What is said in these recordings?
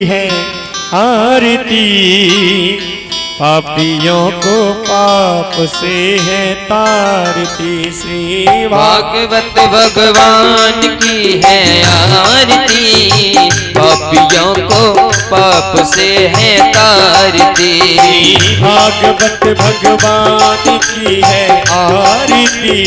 है आरती, पापियों को पाप से है तारती। श्री भागवत भगवान की है आरती, पापियों को पाप से है तारती। भागवत भगवान की है आरती,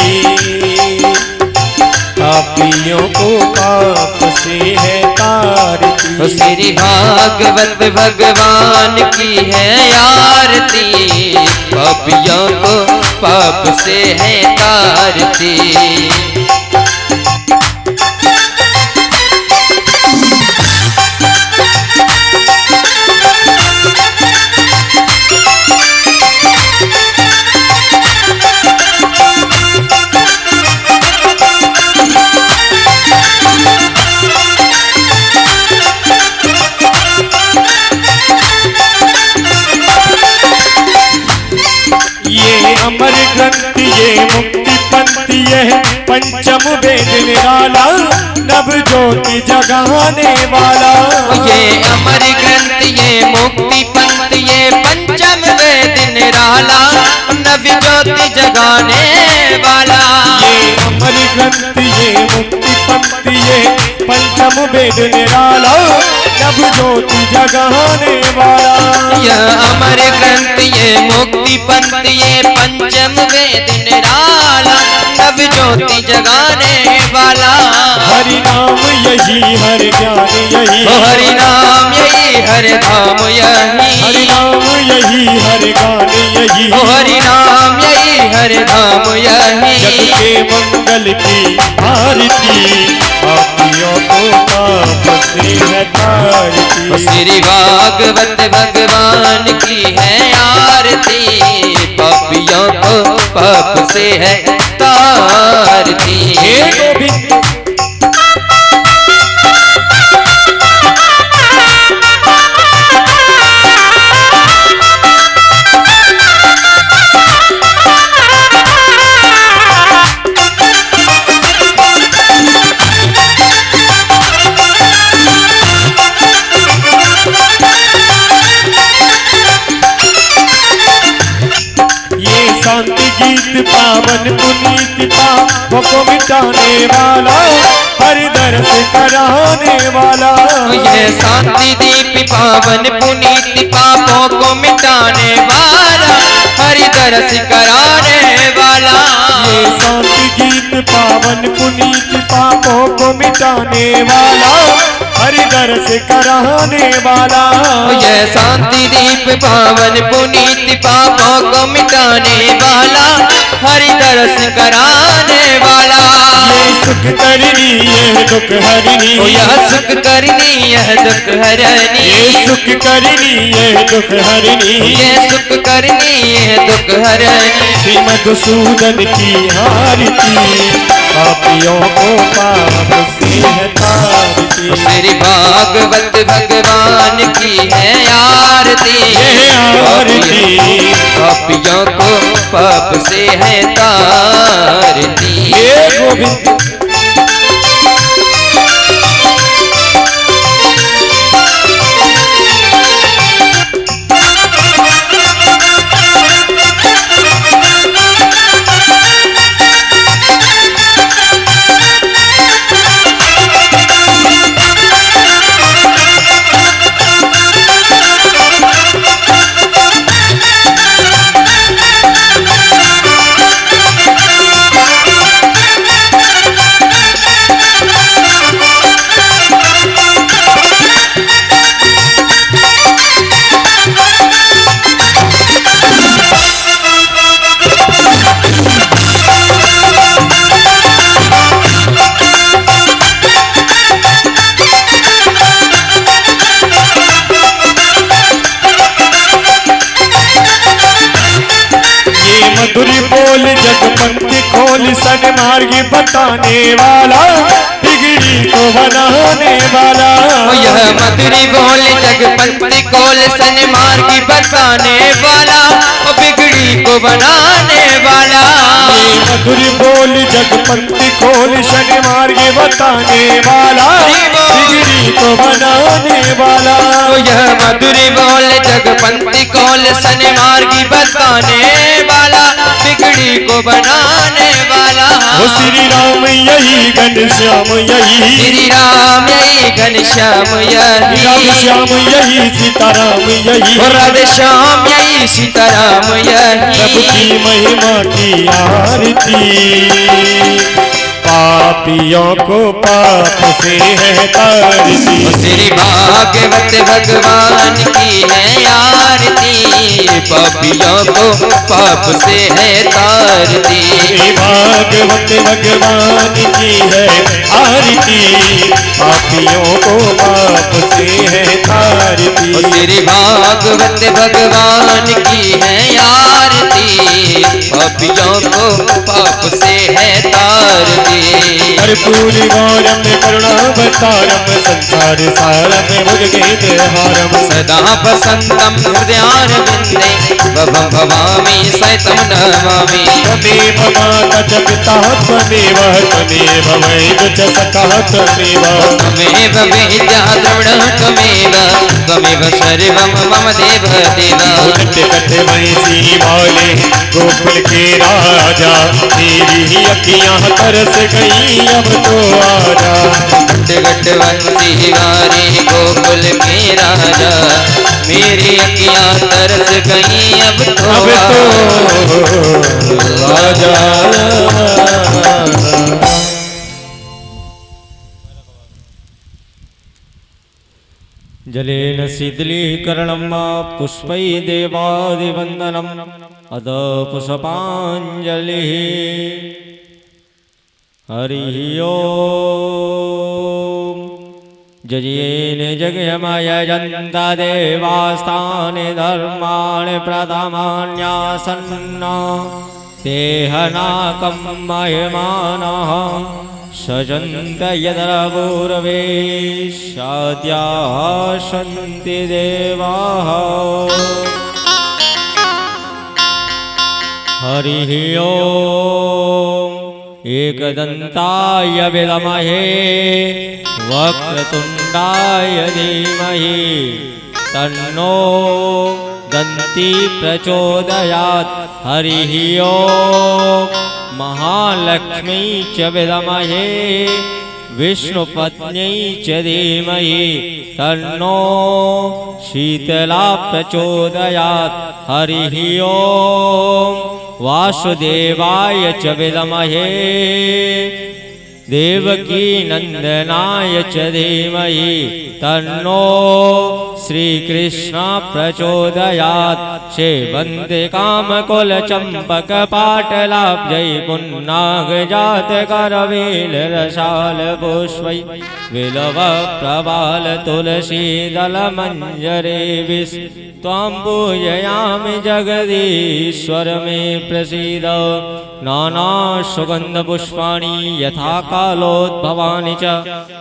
पापियों को पाप से है तारती। श्री भागवत भगवान की है आरती, पापियों को पाप से है तारती। अमर ग्रंथ ये मुक्ति पंथ ये पंचम वेद निराला, नव ज्योति जगाने वाला। ये अमर ग्रंथ ये मुक्ति पंथ ये पंचम वेद निराला, नव ज्योति जगाने वाला। ये अमर ग्रंथ ये मुक्ति पंथ ये पंचम वेद निराला, नव ज्योति जगाने वाला। यह अमर ग्रंथ ये मुक्ति पंथ ये पंचम वेद निराला, नव ज्योति जगाने वाला। हरि नाम यही हर ज्ञान यही, हरि नाम यही हर धाम यही, हरि नाम यही हर गान यही, हरि नाम यही हर धाम यही। जग के मंगल की आरती, पापियों को पाप से है तारती। श्री भागवत भगवान की है आरती, पापियों को पाप से है तारती। हे गोविंद शांति गीत पावन पुनीत पापों को मिटाने वाला, हर दर्श कराने वाला। ये शांति दीप पावन पुनीत पापों को मिटाने वाला, हरि दर्श कराने वाला। ये शांति गीत पावन पुनीत पापों को मिटाने वाला, हरि दर्श कराने वाला। ये शांति दीप पावन पुनीत पापों को मिटाने वाला, हरि दर्श कराने वाला। ये सुख करनी यह दुख हरनी, यह सुख करनी यह दुख हरनी, ये सुख करनी यह दुख हरनी, ये सुख करनी यह दुख हरनी। श्री मधुसूदन की आरती, पापियों को पाप से है तारती। श्री भागवत भगवान की है आरती, पापियों को पाप से है तारती। हे गोविंद मधुर बोल जगपंथी खोल सन्मार्ग बताने वाला, बिगड़ी को बनाने वाला। यह मधुरी बोल जगपंथी खोल सन्मार्ग बताने वाला, बिगड़ी को बनाने वाला। ये मधुर बोल जगपंथी खोल शन मार्ग बताने वाला, बिगड़ी को बनाने वाला। तो यह मधुर बोल जगपंथी खोल सन मार्ग बताने वाला, बिगड़ी को बनाने वाला। वो श्री राम यही घनश्याम यही, श्री राम यही घनश्याम राम यही, श्याम यही सीताराम यही, राधे श्याम यही सीताराम प्रभु यही। की महिमा की आरती, पापियों को पाप से है तारती। श्री भागवत भगवान की है आरती, पापियों को पाप से है तारती। श्री भागवत भगवान की है आरती, पापियों को पाप से है तारती। श्री भागवत भगवान की है आरती, पापियों को पाप से है तारती। कर्पूर गौरम करुणावतारम, संसार सारम भुजगेन्द्र हारम। सदा वसंतम हृदयारविंदे, भवं भवामि सहितं नमामि। त्वमेव माता च पिता त्वमेव, त्वमेव वैद्य च सखा त्वमेव, त्वमेव वेद्या द्रविणः त्वमेव, त्वमेव सर्वं मम देव देव। उठते कटे वैसी वाले गोकुल के राजा, तेरी अखियां तरस गई अब तो आजा। गट वंशी वारी गोकुल के राजा, मेरी अखियां तरस गई अब तो आजा। जलेन शीतलीकरणं पुष्पै देवादिवन्दनम् अद पुष्पाञ्जलिः। हरिः ओम्। जयेन जगमयजन्ता देवास्तानि धर्माणि प्रथमान्यासन्न, तेहनाकं महिमानः सजन्त यदपूर्वे शाद्याः सन्ति देवाः। हरिः ओम्। एकदन्ताय विद्महे वक्रतुण्डाय धीमहि, तन्नो दन्ती प्रचोदयात्। हरिः ओम्। महालक्ष्मी च विद्महे विष्णुपत्न्यै च धीमहि, तन्नो शीतला प्रचोदयात्। हरिः ओम्। वासुदेवाय च विद्महे देवकी नंदनाय च धीमहि, तन्नो श्रीकृष्ण प्रचोदयात्। सेवन्ते कामकुलचम्पकपाटलाब्जै पुन्नागजातकरवेलरसालपुष्पै, बिल्वप्रवालतुलसीदलमञ्जरे त्वां पूजयामि जगदीश्वर मे प्रसीद। नानासुगन्धपुष्पाणि यथा कालोद्भवानि च,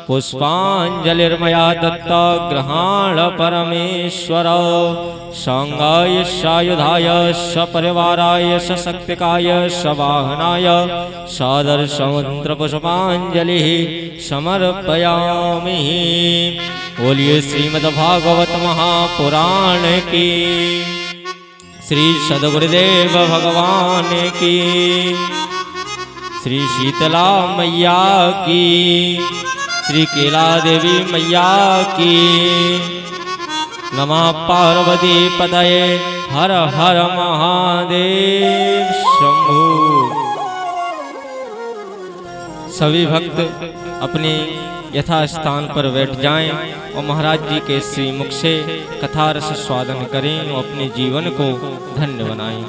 पुष्पाञ्जलिर्मया दत्ता गृहाण परमेश्वर। सांगाय सायुधाय सपरिवाराय सशक्तिकाय सवाहनाय सादरसमुद्रपुष्पाञ्जलिः समर्पयामि। बोलिए श्रीमद्भागवत महापुराण की, श्री सद्गुरुदेव भगवान की, श्री शीतला मैया की, श्री केला देवी मैया की। नमः पार्वती पतये, हर हर महादेव शंभु। सभी भक्त अपने यथास्थान पर बैठ जाएं और महाराज जी के श्री मुख से कथा रस स्वादन करें और अपने जीवन को धन्य बनाएं।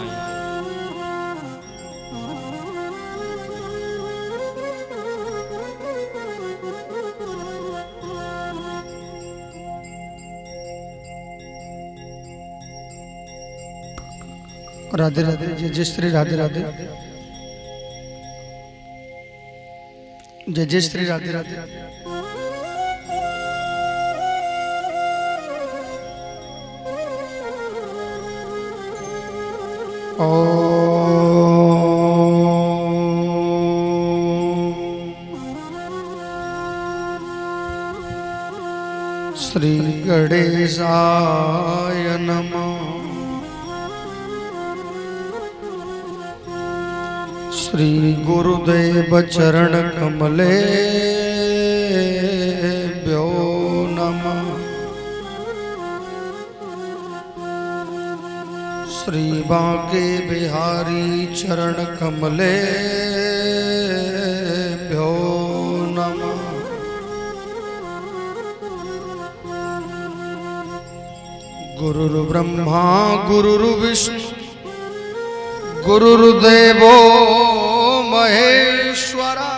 राधे राधे। जय जय श्री राधे राधे। जय जय श्री राधे राधे। ओ श्री गणेशाय नमः। श्री गुरुदेव चरण कमले भ्यो नमः। श्री बांके बिहारी चरण कमले भ्यो नमः। गुरुर्ब्रह्मा गुरुर्विष्णु गुरुर्देवो महेश्वरा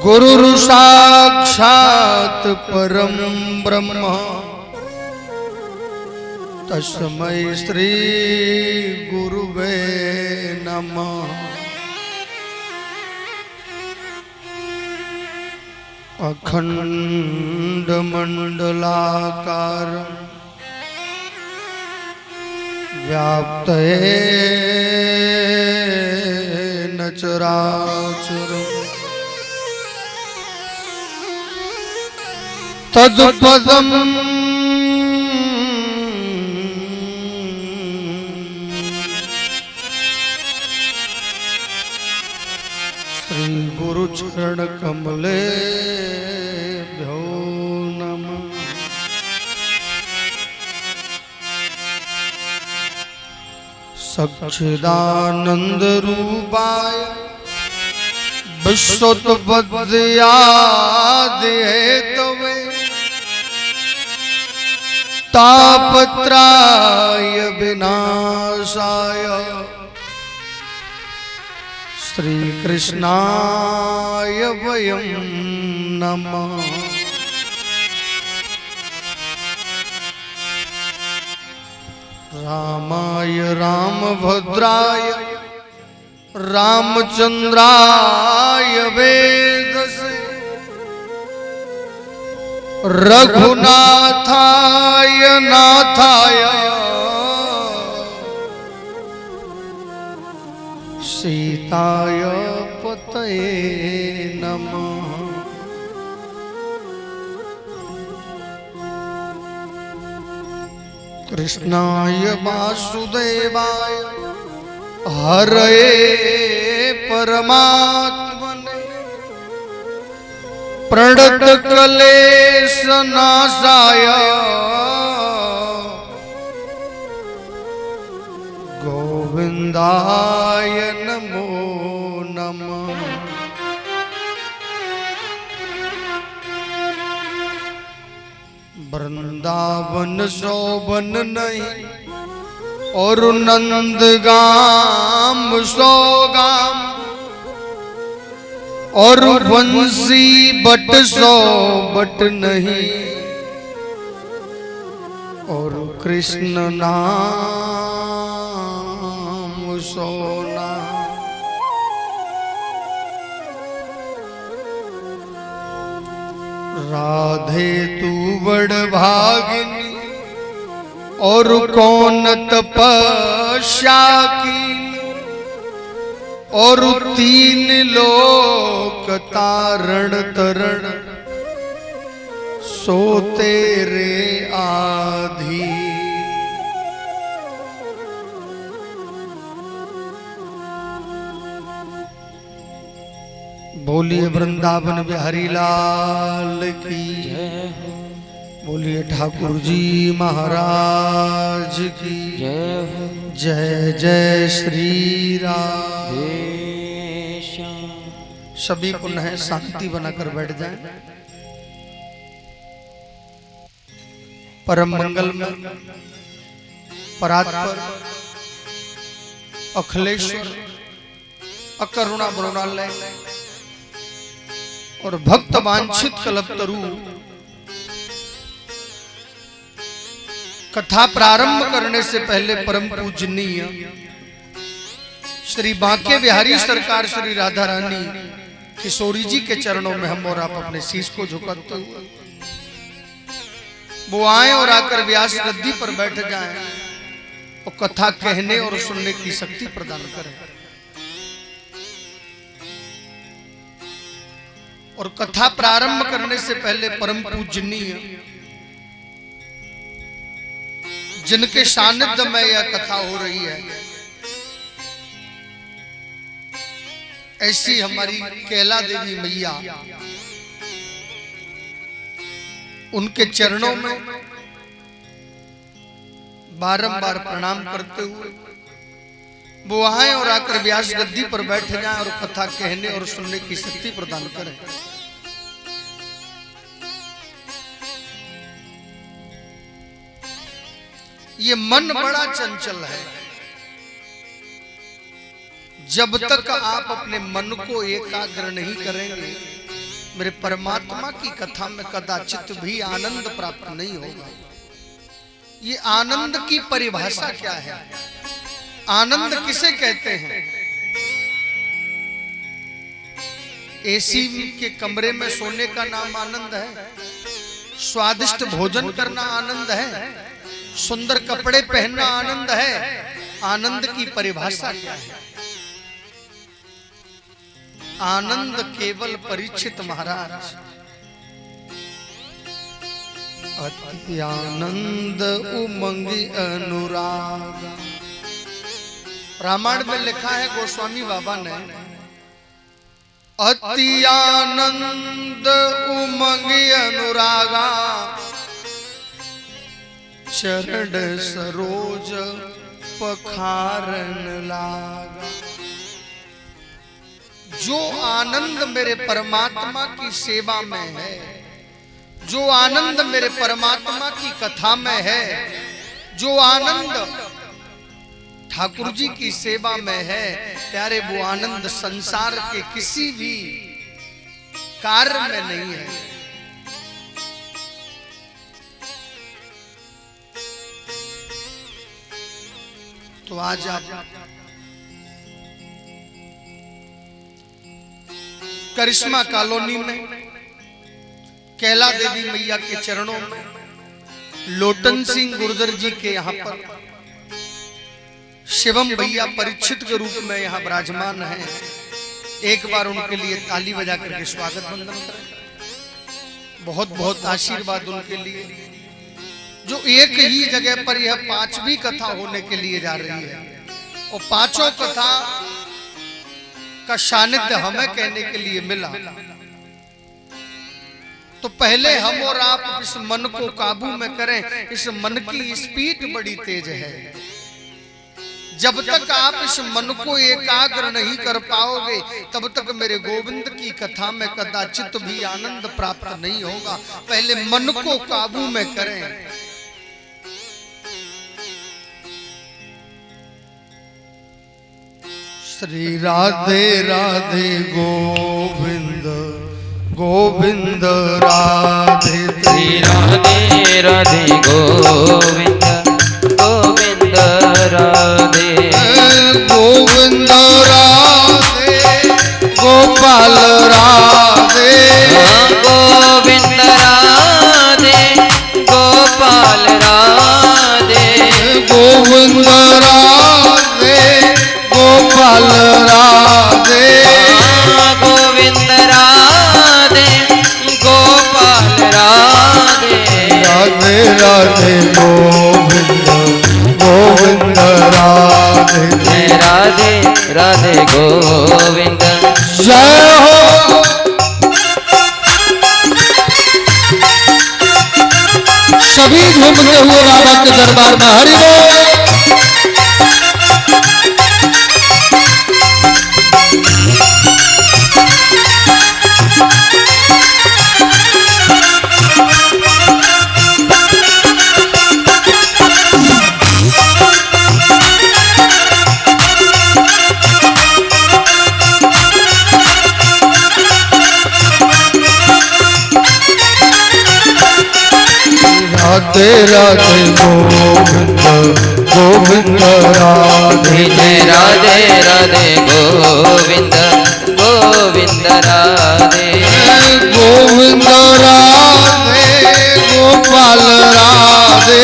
गुरुर्साक्षात् परम ब्रह्म तस्मै श्री गुरुवे नमः। अखंड मंडलाकार व्याप्तेन चराचरम् तत्पदम् श्री गुरु चरण कमले भ्यो नमः। सच्चिदानंद रूपाय विश्वोत्पत्त्यादि हेतवे तापत्रय विनाशाय श्री कृष्णाय वयं नमः। रामाय रामभद्राय रामचंद्राय वेदसे रघुनाथाय नाथाय सीताय पतये नमः। कृष्णाय वासुदेवाय हरये परमात्मने प्रणतक्लेशनाशाय गोविंदाय नमो नमः। वृंदावन शोभन नहीं और नंदगाम सौगाम और बंसी बट सौ बट नहीं और कृष्ण नाम सोना। राधे तू बड़ भागिनी और कौन तपस्या की और तीन लोक तारण तरण सो तेरे आधी। बोलिए वृंदावन बिहारी लाल की जय। बोलिए ठाकुर जी महाराज की जय। जय जय श्री राधे श्याम। सभी पुनः शांति बनाकर बैठ जाएं। परम मंगल में परात्पर अखिलेश्वर अकरुणा वरुणालय और भक्त वांछित कल्पतरु कथा प्रारंभ करने से पहले परम पूजनीय श्री बांके बिहारी सरकार श्री राधा रानी किशोरी जी के चरणों में हम और आप अपने शीश को झुकाते हुए वो आए और आकर व्यास गद्दी पर बैठ जाएं और कथा कहने और सुनने की शक्ति प्रदान करें। और कथा प्रारंभ करने से पहले परम पूजनीय जिनके सानिध्य में यह कथा हो रही है, ऐसी हमारी कैला देवी मैया, उनके चरणों में बारंबार प्रणाम करते हुए वो आए और आकर व्यास गद्दी पर बैठ जाएं और कथा कहने और सुनने की शक्ति प्रदान करें। ये मन बड़ा चंचल है, जब तक आप अपने मन को एकाग्र नहीं करेंगे मेरे परमात्मा की कथा में कदाचित भी आनंद प्राप्त नहीं होगा। ये आनंद की परिभाषा क्या है? आनंद किसे कहते हैं? एसी के कमरे में सोने का नाम आनंद है? स्वादिष्ट भोजन करना आनंद है? सुंदर कपड़े पहनना आनंद है? आनंद की परिभाषा क्या है? आनंद केवल परीक्षित महाराज अति आनंद उमंग अनुराग। रामायण में लिखा है गोस्वामी बाबा ने, अति आनंद उमंग अनुरागा चरण सरोज पखारन लागा। जो आनंद मेरे परमात्मा की सेवा में है, जो आनंद मेरे परमात्मा की कथा में है, जो आनंद ठाकुर जी की सेवा में है, प्यारे वो आनंद संसार के किसी भी कार्य में नहीं है। तो आज आप करिश्मा कॉलोनी में कैला देवी मैया के चरणों में लोटन सिंह गुर्जर जी के यहाँ पर शिवम भैया परीक्षित के रूप में यहाँ विराजमान है। एक बार उनके लिए ताली बजा करके स्वागत वंदन करें। बहुत बहुत आशीर्वाद उनके लिए, जो एक ही जगह पर यह पांचवी कथा होने के लिए जा रही है और पांचों कथा का सानिध्य हमें कहने के लिए मिला। तो पहले हम और आप इस मन को काबू में करें। इस मन की स्पीड बड़ी तेज है। जब तक आप इस मन को एकाग्र नहीं कर पाओगे तब तक मेरे गोविंद की कथा में कदाचित भी आनंद प्राप्त नहीं होगा। पहले मन को काबू में करें। श्री राधे राधे गोविंद गोविंद राधे, श्री राधे राधे गोविंद गोविंद राधे, गोविंद राधे गोपाल राधे, गोविंद राधे गोपाल राधे, गोविंद राधे गोपाल राधे, गोविंद राधे गोपाल राधे, राधे राधे गोविंद गोविंद राधे, राधे राधे गोविंद। जय हो। सभी झूमते हुए बाबा के दरबार में हरि बोल। राधे राधे गोविंद गोविंद राधे, राधे राधे गोविंद गोविंद राधे, गोविंद राधे गोपाल राधे,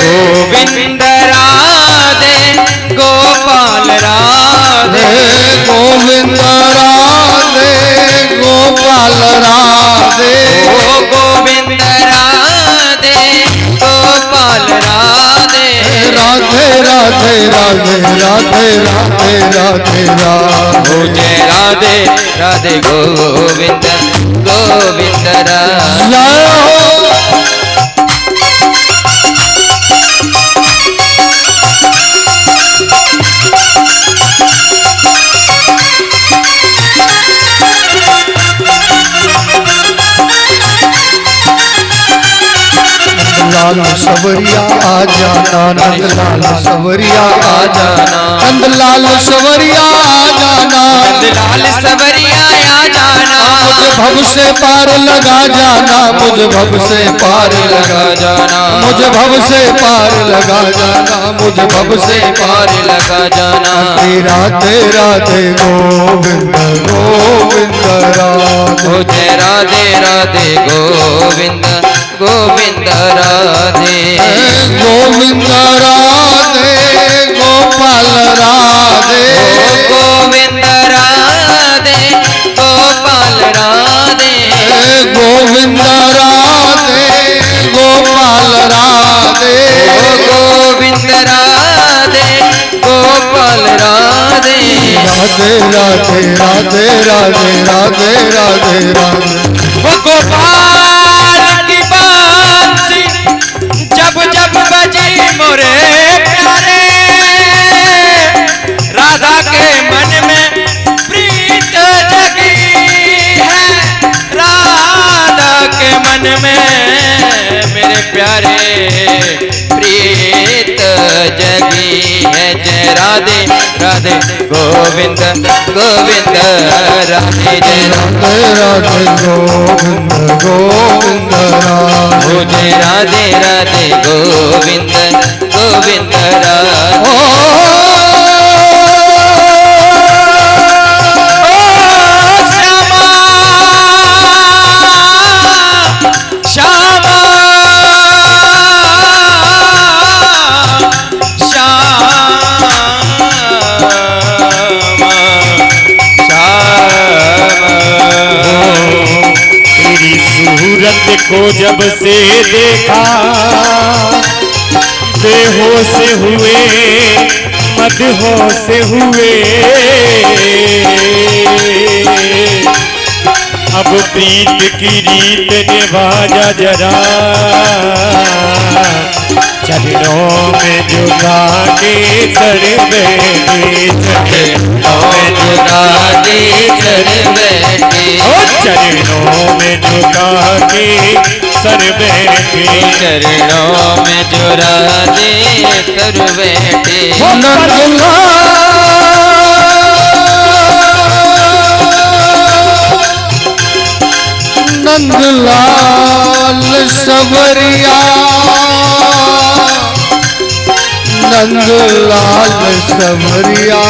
गोविंद राधे गोपाल राधे, गोविंद राधे गोपाल राधे, गोपाल राधे राधे राधे राधे राधे राधे राधे राधे जय राधे राधे गोविंद गोविंद राधे जय हो लाल सवरिया आ जाना नंद लाल सवरिया आ जाना नंद लाल सवरिया आ जाना लाल सवरिया आ जाना मुझे भव से पार लगा जाना मुझे भव से पार लगा जाना मुझे भव से पार लगा जाना मुझे भव से पार लगा जाना राधे राधे गोविंद गोविंद राधे जय राधे राधे गोविंद गोविंद राधे गोविंद राधे गोपाल राधे गोविंद राधे गोपाल राधे गोविंद राधे गोपाल राधे गोविंद राधे गोपाल राधे राधे राधे राधे राधे राधे राधे राधे वो गोपाल की बांसी जब जब बजी मोरे प्यारे राधा के मन में प्रीत जगी है राधा के मन में मेरे प्यारे प्रीत जगी है जय राधे राधे गोविंद गोविंद राधे जय राधे राधे गोविंद गोविंद राधे जय राधे राधे गोविंद गोविंद राधे सूरत को जब से देखा बेहोश हुए मदहोश हुए अब प्रीत की रीत निभा जा जरा चरणों में झुका के सर बैठे चरणों में झुका के सर बैठे चरणों में झुका के सर बैठे चरणों में झुरा दे कर बैठे नंदलाल सवरिया नंदलाल सवरिया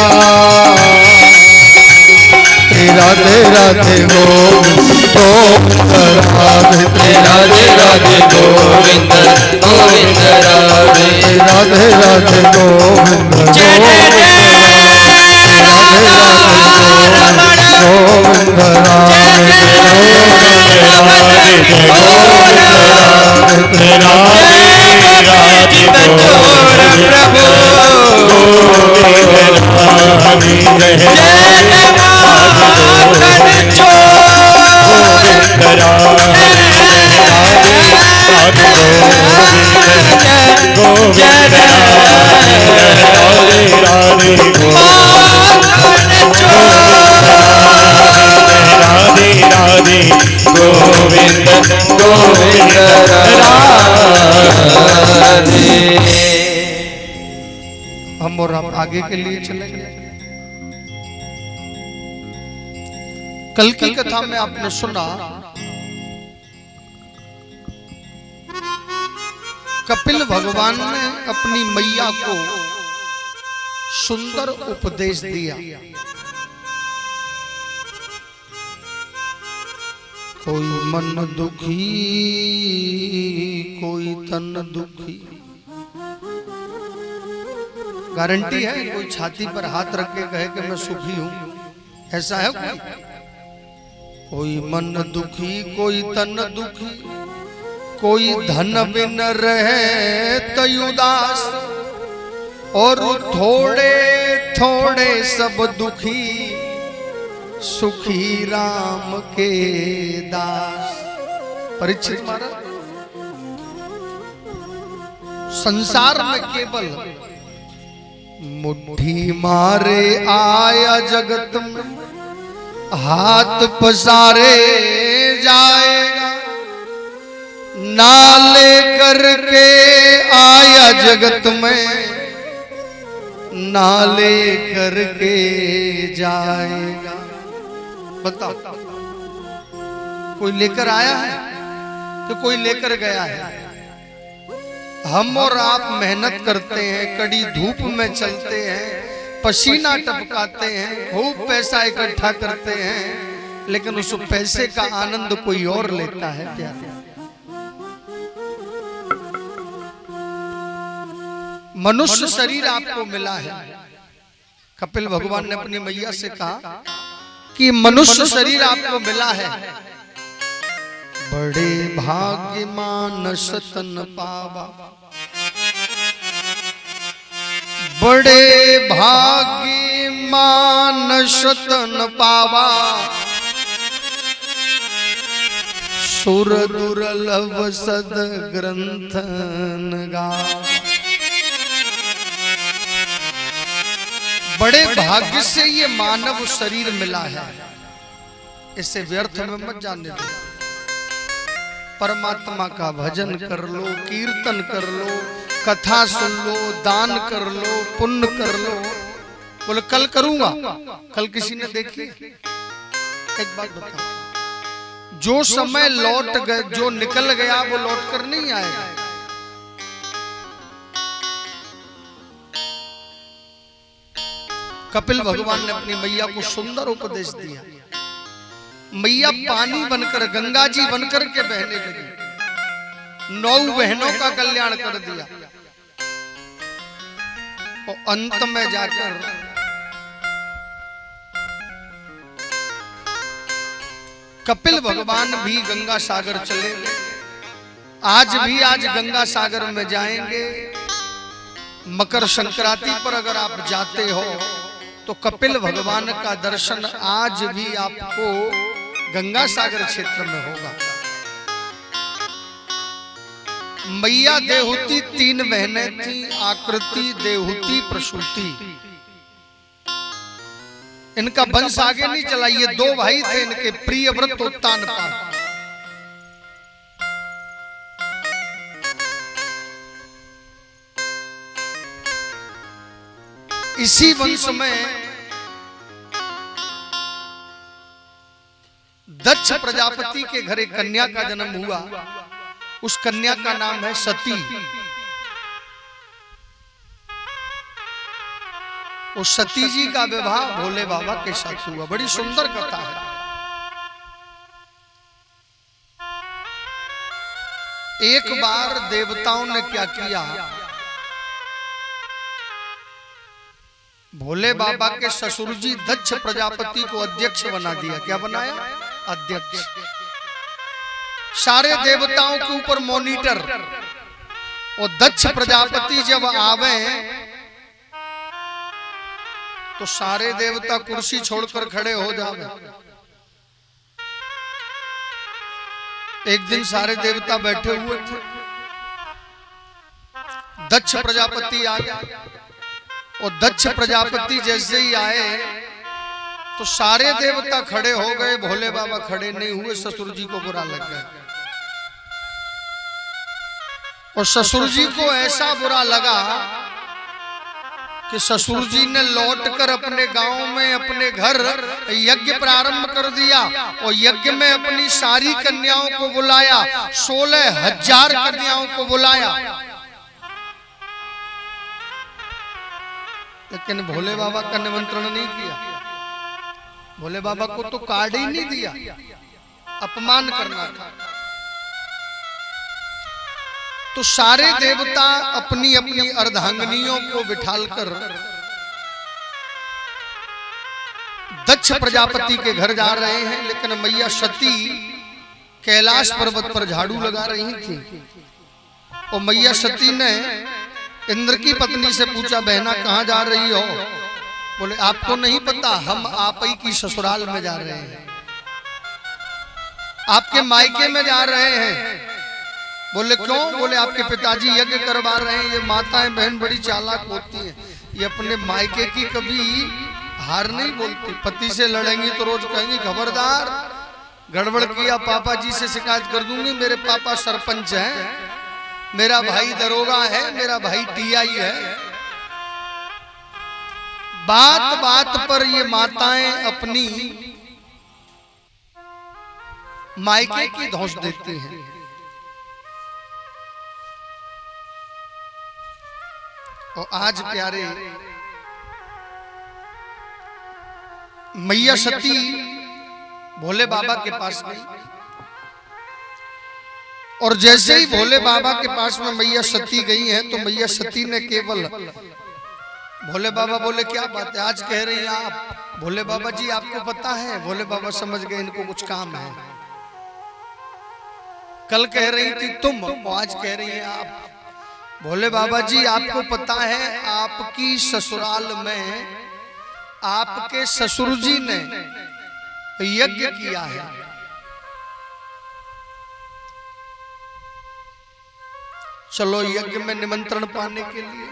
राधे राधे गोविंद राधे राधे राधे गोविंद गोविंद राधे राधे राधे गोविंद गोविंद गोविंद गोविंद राधे। हम और आप आगे के लिए चलेंगे। कल की कथा में आपने सुना कपिल भगवान ने अपनी मैया को सुंदर उपदेश दिया। कोई मन दुखी कोई तन दुखी। गारंटी है कोई छाती पर हाथ रख के कहे कि मैं सुखी हूं, ऐसा है कोई मन दुखी कोई तन दुखी कोई धन बिन रहे तयुदास, और थोड़े थोड़े सब दुखी, सुखी राम के दास। परीक्षित महाराज, संसार में केवल मुट्ठी मारे आया जगत में, हाथ पसारे जाएगा, नाले करके आया जगत में, नाले करके जाएगा। बताओ, कोई लेकर आया है तो कोई लेकर गया है। हम और आप मेहनत करते हैं, कड़ी धूप में चलते हैं, पसीना टपकाते हैं, खूब पैसा इकट्ठा करते हैं, लेकिन उस पैसे का आनंद कोई और लेता है। प्यारे, मनुष्य शरीर आपको मिला है। कपिल भगवान ने अपनी मैया से कहा कि मनुष्य शरीर आपको मिला है, बड़े भाग्यमान सतन पावा, बड़े भाग्यमान सतन पावा, सुर दुर्लभ सद ग्रंथन गा। बड़े भाग्य से ये मानव शरीर मिला है, इसे व्यर्थ में मत जाने दो। परमात्मा का भजन कर लो, कीर्तन कर लो, कथा सुन लो, दान कर लो, पुण्य कर लो। बोले कल करूंगा, कल किसी ने देखी? एक बात बताओ, जो समय लौट गए, जो निकल गया वो लौट कर नहीं आएगा। कपिल भगवान ने अपनी मैया को सुंदर उपदेश दिया। मैया पानी बनकर, गंगा जी बनकर के बहने लगी, 9 बहनों का कल्याण कर दिया, और अंत में जाकर कपिल भगवान भी गंगा सागर चले गए। आज गंगा सागर में जाएंगे। मकर संक्रांति पर अगर आप जाते हो तो कपिल भगवान का दर्शन आज भी आपको गंगा सागर क्षेत्र में होगा। मैया देहूती 3 बहनें थी, आकृति, देहूती, प्रसूति। इनका वंश आगे नहीं चला। ये 2 भाई थे, इनके प्रियव्रत उत्तानपाद। इसी वंश में दक्ष प्रजापति के घर एक कन्या का जन्म हुआ। उस कन्या का नाम है सती। उस सती जी का विवाह भोले बाबा के साथ हुआ। बड़ी सुंदर कथा है। एक बार देवताओं ने क्या किया, भोले बाबा के ससुर जी दक्ष प्रजापति को अध्यक्ष बना दिया। क्या बनाया? अध्यक्ष। सारे देवताओं के ऊपर मॉनिटर। और दक्ष प्रजापति जब आवे तो सारे देवता कुर्सी छोड़कर खड़े हो जावे। एक दिन सारे देवता बैठे हुए थे, दक्ष प्रजापति आ गया। और दक्ष प्रजापति जैसे ही आए तो सारे देवता खड़े हो गए, भोले बाबा खड़े नहीं हुए। ससुर जी को बुरा लग गया। और ससुर जी को ऐसा बुरा लगा कि ससुर जी ने लौटकर अपने गांव में, अपने घर यज्ञ प्रारंभ कर दिया। और यज्ञ में अपनी सारी कन्याओं को बुलाया, 16,000 कन्याओं को बुलाया। लेकिन भोले बाबा का निमंत्रण नहीं किया। भोले बाबा को तो कार्ड ही नहीं दिया, अपमान करना था। तो सारे देवता अपनी अपनी अर्धांगिनियों को बिठालकर दक्ष प्रजापति के घर जा रहे हैं। लेकिन मैया सती कैलाश पर्वत पर झाड़ू लगा रही थी और मैया सती ने इंद्र की पत्नी से पूछा, बहना कहाँ जा रही हो? बोले आपको नहीं पता, हम आप ही की ससुराल में जा रहे हैं, आपके मायके में जा रहे हैं। बोले क्यों? बोले आपके पिताजी यज्ञ करवा रहे हैं। ये माताएं बहन बड़ी चालाक होती हैं, ये अपने मायके की कभी हार नहीं बोलती। पति से लड़ेंगी तो रोज कहेंगी खबरदार, गड़बड़ किया पापा जी से शिकायत कर दूंगी। मेरे पापा सरपंच हैं, मेरा भाई दरोगा है, मेरा भाई टीआई है। बात बात पर ये माताएं अपनी मायके की धौंस देती हैं। और आज प्यारे मैया सती भोले बाबा के पास गई और जैसे ही भोले बाबा के पास में मैया सती गई हैं तो मैया सती ने केवल, भोले बाबा बोले क्या बात है आज कह रही हैं आप? भोले बाबा जी आपको पता है? भोले बाबा समझ गए इनको कुछ काम है। कल कह रही थी तुम, आज कह रही हैं आप। भोले बाबा जी आपको पता है आपकी ससुराल में आपके ससुर जी ने यज्ञ किया है। चलो यज्ञ में निमंत्रण पाने के लिए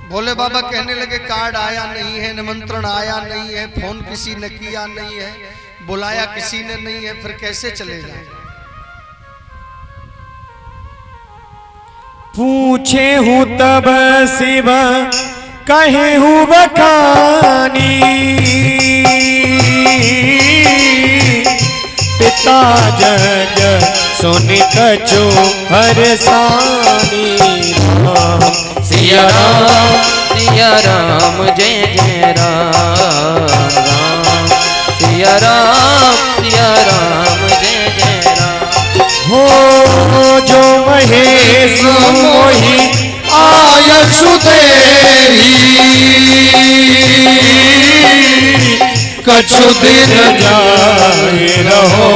भोले बाबा कहने लगे कार्ड आया नहीं है, निमंत्रण आया नहीं है, फोन किसी ने किया नहीं है, बुलाया किसी ने नहीं है, फिर कैसे चलेगा? पूछे हूँ तब शिव कहे हूँ बखानी, पिता जग सुन कछु हरसानी। सिया राम जय जय राम राम, सिया राम जय जय राम। हो जो महेश मोहि आयसु तेरी कछु दिन जाए रहो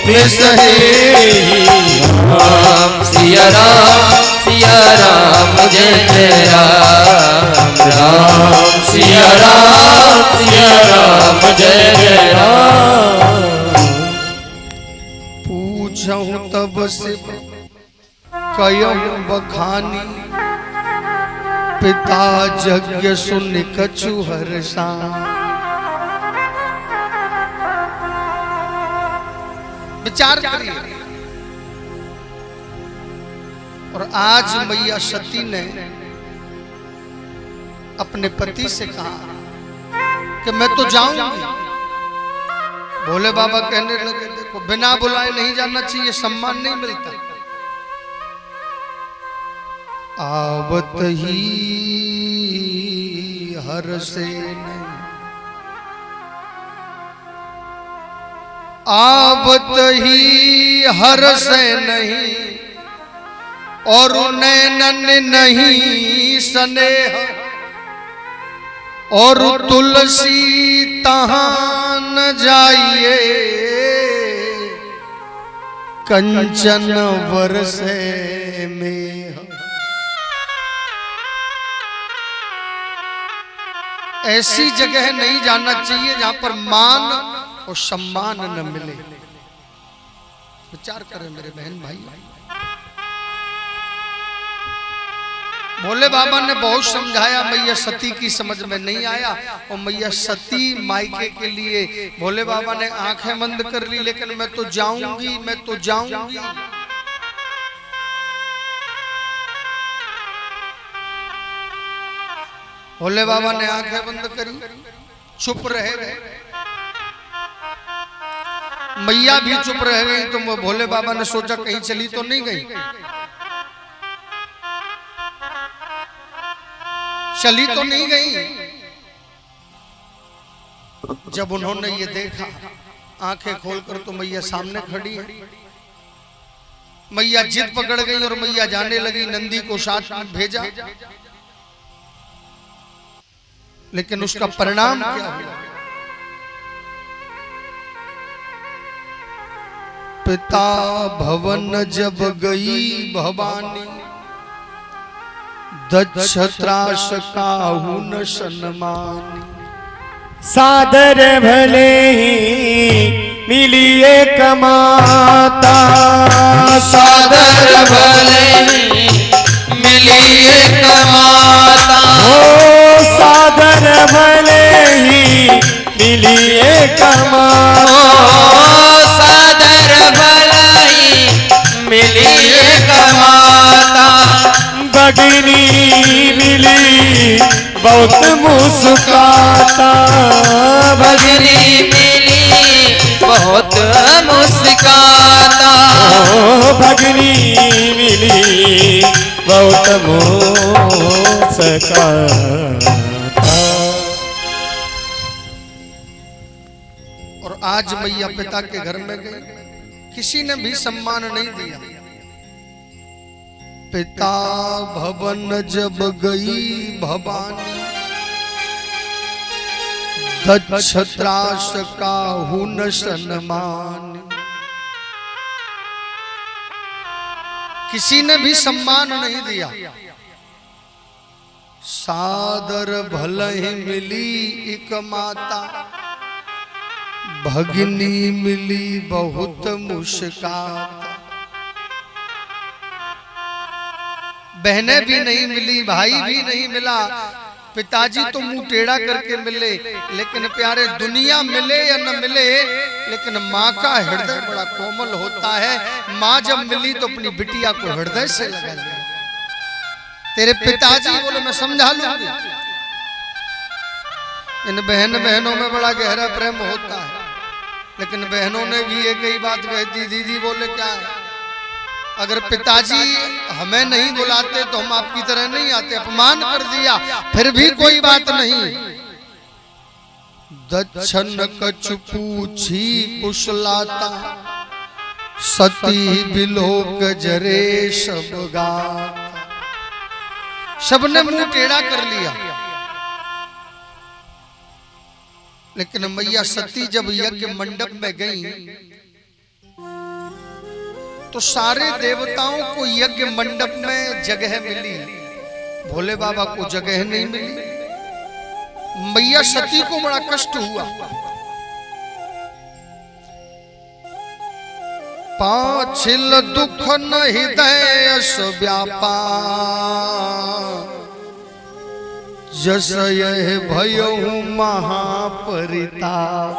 बिसहेरी। राम सिया राम जय जय राम राम, सिया राम जय जय राम। पूछूं तब शिव कयऊ बखानी, पिता यज्ञ सुन कछु हरसानी। विचार करिए। और आज मैया सती ने अपने पति से कहा कि मैं तो जाऊंगी। भोले बाबा कहने लगे देखो बिना बुलाए नहीं जाना चाहिए, सम्मान नहीं मिलता। आवत ही हर से नहीं, आवत ही हर से नहीं, और नैनन नहीं स्नेह, और तुलसी तहां न जाइए, कंचन बरसे में। ऐसी जगह नहीं जाना चाहिए जहां पर मान और सम्मान न मिले। विचार करें मेरे बहन भाई। भोले बाबा ने बहुत समझाया, मैया सती की समझ में नहीं आया। और मैया सती मायके के लिए भोले बाबा ने आंखें बंद कर ली, लेकिन मैं तो जाऊंगी, मैं तो जाऊंगी। भोले बाबा ने आंखें बंद करी, चुप रह गए। मैया भी चुप रह गई। तो भोले बाबा ने सोचा कहीं चली तो नहीं गई, चली तो नहीं गई। जब उन्होंने ये देखा आंखें खोलकर तो मैया सामने खड़ी है। मैया जिद पकड़ गई और मैया जाने लगी। नंदी को साथ में भेजा, लेकिन उसका परिणाम क्या हुआ? पिता भवन जब गई भवानी, दक्ष त्रास काहू न सन्मानी। सादर भले ही मिली एक माता, सादर भले ही मिली एक माता। ओ सादर भले ही मिली एक माता, सादर भले ही मिली एक माता। भगिनी मिली बहुत मुस्काता, भगिनी मिली बहुत मुस्काता। ओ भगिनी मिली बहुत मुस्काता। और आज मैया पिता के घर में गई, किसी ने भी सम्मान नहीं दिया। पिता भवन जब गई भवानी, दक्ष त्रास काहू न सन्मान। किसी ने भी सम्मान नहीं दिया। सादर भले ही मिली एक माता, भगिनी मिली बहुत मुस्काता। बहनें भी नहीं मिली, भाई भी नहीं मिला, पिताजी तो मुंह टेढ़ा करके मिले। लेकिन प्यारे, दुनिया मिले या न मिले, लेकिन माँ का हृदय बड़ा कोमल होता है। माँ जब मिली तो अपनी बिटिया को हृदय से लगा लिया। तेरे पिताजी बोले मैं समझा लूंगी। इन बहनों में बड़ा गहरा प्रेम होता है, लेकिन बहनों ने भी एक ही बात कही थी। दीदी बोले क्या है, अगर पिताजी हमें नहीं बुलाते तो हम आपकी तरह नहीं आते। अपमान कर दिया, फिर भी कोई बात नहीं। दक्षन कछु पूछी कुशलाता, सती बिलोक जरे सब गाता। सबने मुंह टेढ़ा कर लिया। लेकिन मैया सती जब यज्ञ मंडप में गई तो सारे देवताओं को यज्ञ मंडप में जगह मिली, भोले बाबा को जगह नहीं मिली। मैया सती को बड़ा कष्ट हुआ। पाछिल दुख न हृदय व्यापा, जस यह भयहु महापरिताप।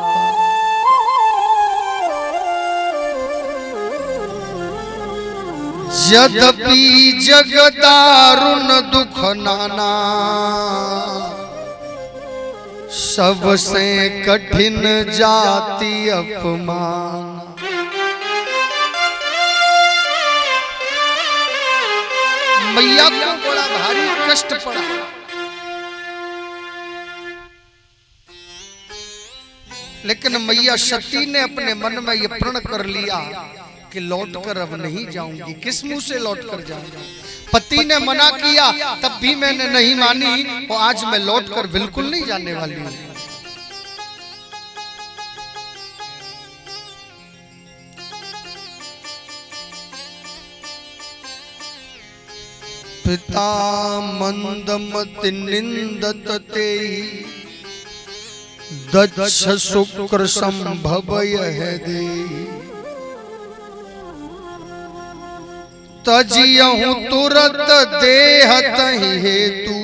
यद्यपि जग दारुण दुख नाना, सबसे कठिन जाति अपमान। मैया को बड़ा भारी कष्ट पड़ा। लेकिन मैया सती ने अपने मन में ये प्रण कर लिया कि लौट कर अब नहीं जाऊंगी। किस मुंह से लौट कर जाऊंगी? पति ने मना किया तब भी मैंने नहीं मानी, और आज मैं लौट कर बिल्कुल नहीं जाने वाली हूं। पिता मंदमति निंदत तेहि, दक्ष शुक्र संभव यह देहि। तजियहु तुरत देहत हेतु,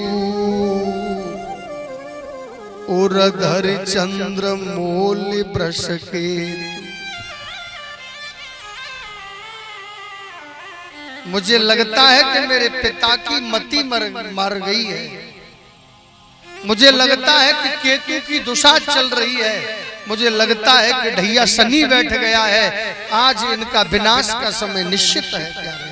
उरधर चंद्र मोल ब्रश के। मुझे लगता है कि मेरे पिता की मति मर गई है। मुझे लगता है कि केतु की दुशा चल रही है। मुझे लगता है कि ढैया शनि बैठ गया है। आज इनका विनाश का समय निश्चित है। प्यारे,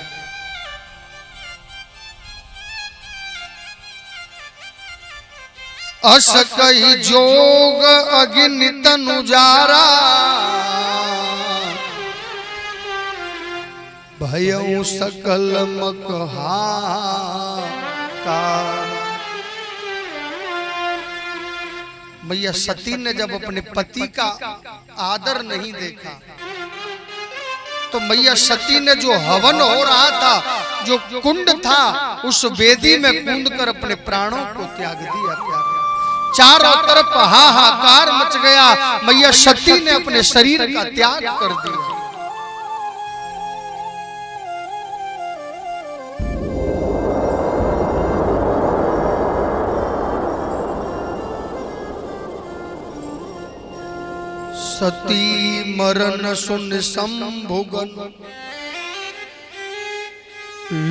अस कही जोग अग्नित अनुजारा, भयउ सकल मकहा का। भैया सती ने जब अपने पति का आदर नहीं देखा तो मैया सती ने जो हवन हो रहा था, जो कुंड था, उस वेदी में कूद कर अपने प्राणों को त्याग दिया। चारों तरफ हाहाकार मच गया। मैया सती ने अपने शरीर का त्याग कर दिया। सती मरण सुन संभुगन,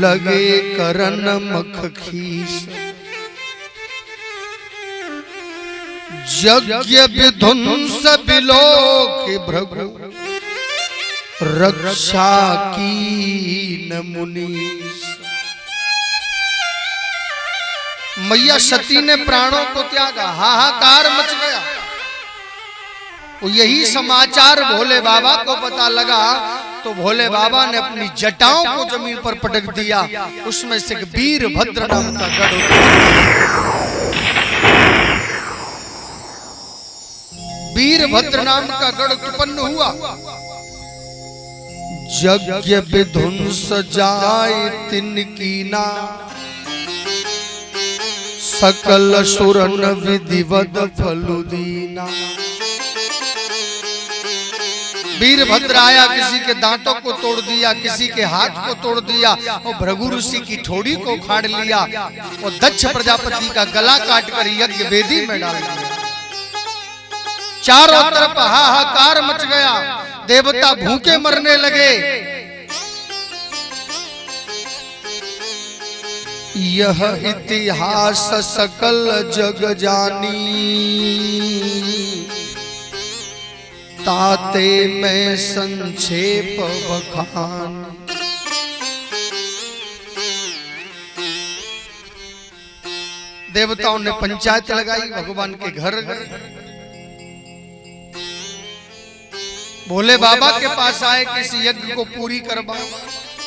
लगे करन मख खीस। यज्ञ विध्वंस बिलोक भृगु, रक्षा कीन मुनीस। मैया सती ने प्राणों को त्यागा, हाहाकार मच गया। यही समाचार भोले बाबा को पता लगा तो भोले बाबा ने अपनी जटाओं को जमीन पर पटक दिया। उसमें से एक वीरभद्र नाम का गढ़, वीरभद्र नाम का गढ़ उत्पन्न हुआ। यज्ञ विध्वंस जाय तिनकीना, सकल सुरन विधिवद फलुदीना। वीरभद्र आया, किसी के दांतों को तोड़ दिया, किसी के हाथ को तोड़ दिया, और भृगु ऋषि की ठोड़ी को उखाड़ लिया और दक्ष प्रजापति का गला काटकर यज्ञ वेदी में डाल दिया। चारों तरफ हाहाकार मच गया। देवता भूखे मरने लगे। यह इतिहास सकल जग जानी, ताते में संक्षेप बखान। देवताओं ने पंचायत लगाई, भगवान के घर गए। भोले बाबा के पास आए, किसी यज्ञ को पूरी करवाओ।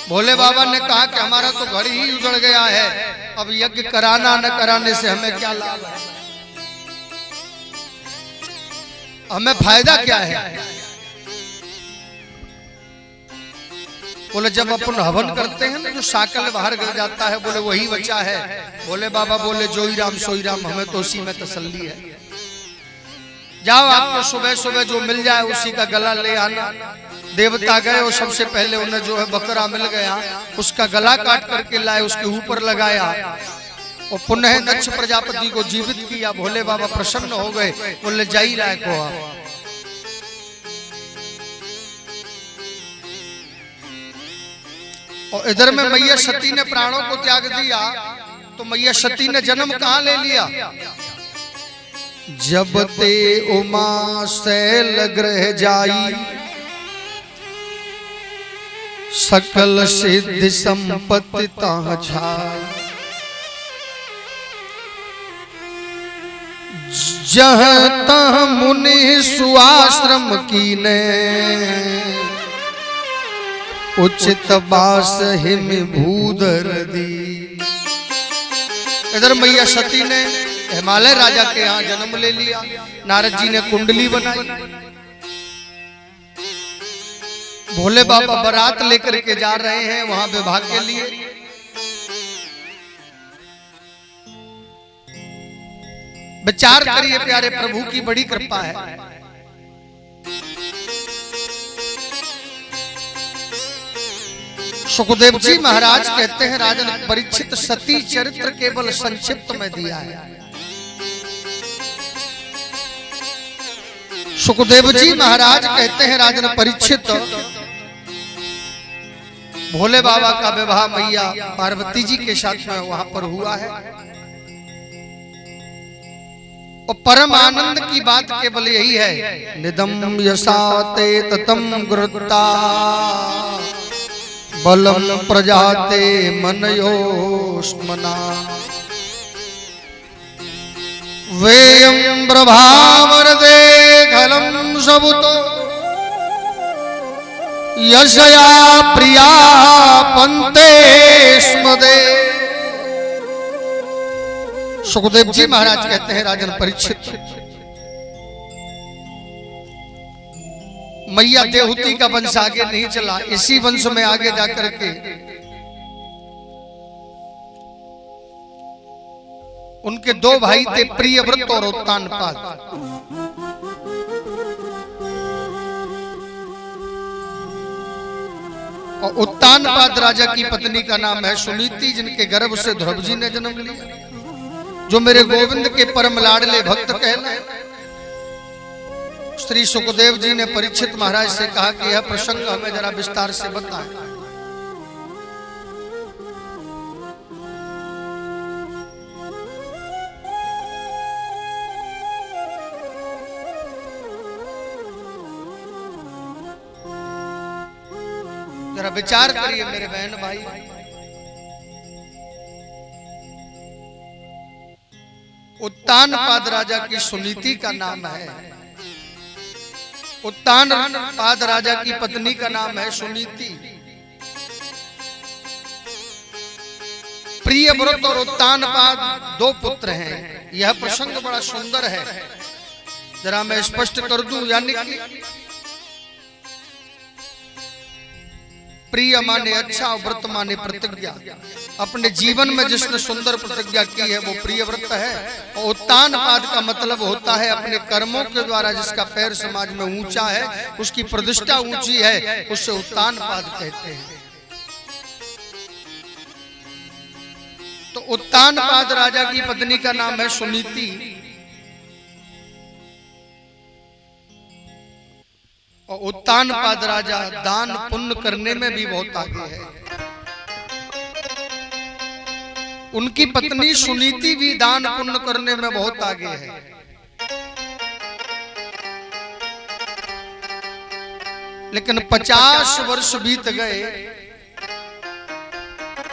भोले बाबा ने कहा कि हमारा तो घर ही उजड़ गया है, अब यज्ञ कराना न कराने से हमें क्या लाभ है, हमें फायदा क्या है। बोले जब अपन हवन करते हैं ना, जो साकल बाहर गिर जाता है, बोले वही बचा है। भोले बाबा बोले जोई राम सोई राम, हमें तो उसी में तसल्ली है। जाओ, आपको सुबह सुबह जो मिल जाए उसी का गला ले आना। देवता गए और सबसे पहले उन्हें जो है बकरा मिल गया, उसका गला काट करके लाए, उसके ऊपर लगाया और पुनः दक्ष प्रजापति को जीवित किया। भोले बाबा प्रसन्न हो गए, बोले जाई राय को आप। और इधर में मैया सती ने प्राणों को त्याग दिया, तो मैया सती ने जन्म कहां ले लिया? जब ते उमा शैल ग्रह जाई, सकल सिद्धि संपत्ति ताह छाई। जहाँ तह मुनि सुआश्रम कीने, उचित बास हिम भूधर दी। इधर मैया सती ने हिमालय राजा के यहाँ जन्म ले लिया। नारद जी ने कुंडली बनाई। भोले बाबा बारात लेकर के जा रहे हैं वहां विवाह के लिए। विचार करिए प्यारे, प्रभु की बड़ी कृपा है। सुखदेव जी महाराज कहते हैं, राजन परीक्षित सती चरित्र केवल संक्षिप्त में दिया है। सुखदेव जी महाराज कहते हैं, राजन परीक्षित, भोले बाबा का विवाह मैया पार्वती जी के साथ में वहां पर हुआ है। और परम आनंद की बात केवल यही है, निदम यसाते ततम गुरुता बलम प्रजाते मनयोस्मना। वेयं प्रभावरदे घलम सबुतो यशया प्रिया पंते स्मदे। सुखदेव जी महाराज कहते हैं, राजन परीक्षित, मैया देवहूति का वंश आगे नहीं चला। इसी वंश में आगे जाकर के उनके दो भाई थे, प्रियव्रत और उत्तानपाद। और उत्तानपाद राजा की पत्नी का नाम है सुनीति, जिनके गर्भ से ध्रुव जी ने जन्म लिया, जो मेरे गोविंद के परम लाडले भक्त कहलाए। श्री सुखदेव जी ने परीक्षित महाराज से कहा कि यह प्रसंग हमें जरा विस्तार से बताएं। जरा विचार करिए मेरे बहन भाई। उत्तानपाद राजा की सुनीति का नाम है, उत्तानपाद राजा की पत्नी का नाम है सुनीति। प्रियव्रत और उत्तानपाद दो पुत्र हैं। यह प्रसंग बड़ा सुंदर है, जरा मैं स्पष्ट कर दूं। यानी कि प्रिय माने अच्छा और व्रत माने प्रतिज्ञा। अपने जीवन में जिसने सुंदर प्रतिज्ञा की है वो प्रियव्रत है। और उत्तानपाद का मतलब होता है अपने कर्मों के द्वारा जिसका पैर समाज में ऊंचा है, उसकी प्रतिष्ठा ऊंची है, उससे उत्तानपाद कहते हैं। तो उत्तानपाद राजा की पत्नी का नाम है सुनीति। और उत्तानपाद राजा दान पुण्य करने में भी बहुत आगे है। उनकी पत्नी सुनीति भी दान पुण्य करने में बहुत आगे है। लेकिन 50 वर्ष बीत गए,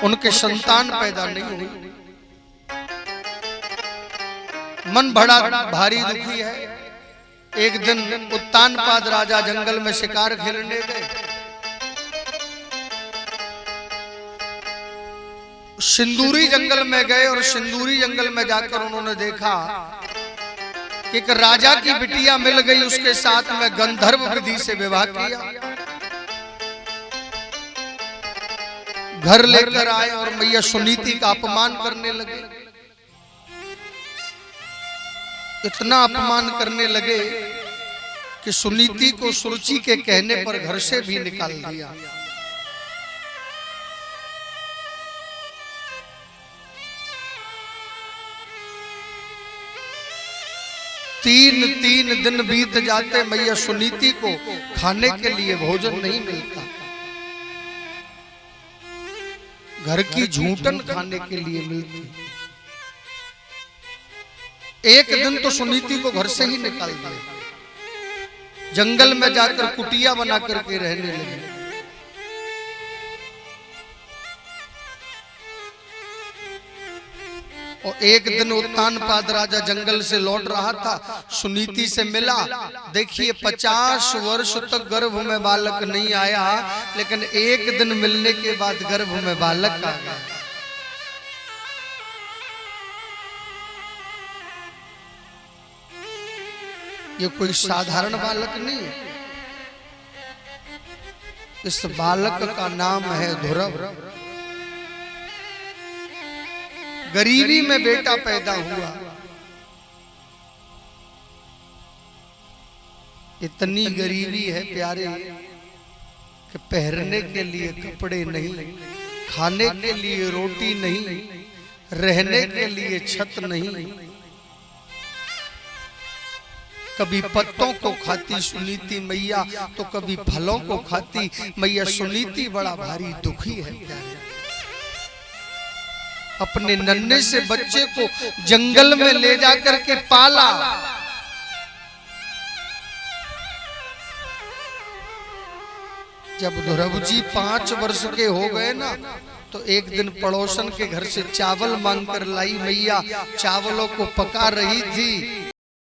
उनके संतान पैदा नहीं हुई। मन बड़ा भारी दुखी है। एक दिन उत्तानपाद राजा जंगल में शिकार खेलने गए। सिंदूरी जंगल में गए और सिंदूरी जंगल में जाकर उन्होंने देखा कि एक राजा की बिटिया मिल गई, उसके साथ में गंधर्व विधि से विवाह किया। घर लेकर आए और मैया सुनीति का अपमान करने लगे। इतना अपमान करने लगे कि सुनीति को सुरुचि के कहने पर घर से भी निकाल दिया। तीन दिन बीत जाते, मैया सुनीति को खाने के लिए भोजन नहीं मिलता। घर की झूठन खाने के लिए मिलती। एक दिन तो सुनीति को घर से ही निकाल दिया। जंगल में जाकर कुटिया बना करके रहने लगे। और एक दिन उत्तानपाद राजा जंगल से लौट रहा था, सुनीति से मिला। देखिए 50 वर्ष तक गर्भ में बालक नहीं आया, लेकिन एक दिन मिलने के बाद गर्भ में बालक आ गया। ये कोई साधारण बालक नहीं है। इस बालक का नाम है ध्रुव। गरीबी में बेटा पैदा हुआ। इतनी गरीबी है प्यारे कि पहनने के लिए कपड़े नहीं, खाने के लिए रोटी नहीं, रहने के लिए छत नहीं। कभी पत्तों को खाती सुनीति मैया, तो कभी फलों को खाती मैया सुनीति। बड़ा भारी दुखी है प्यारे। अपने नन्हे से बच्चे को जंगल में ले जाकर के पाला। जब ध्रुव जी 5 वर्ष के हो गए ना, तो एक दिन पड़ोसन के घर से चावल मांगकर लाई मैया। चावलों को पका रही थी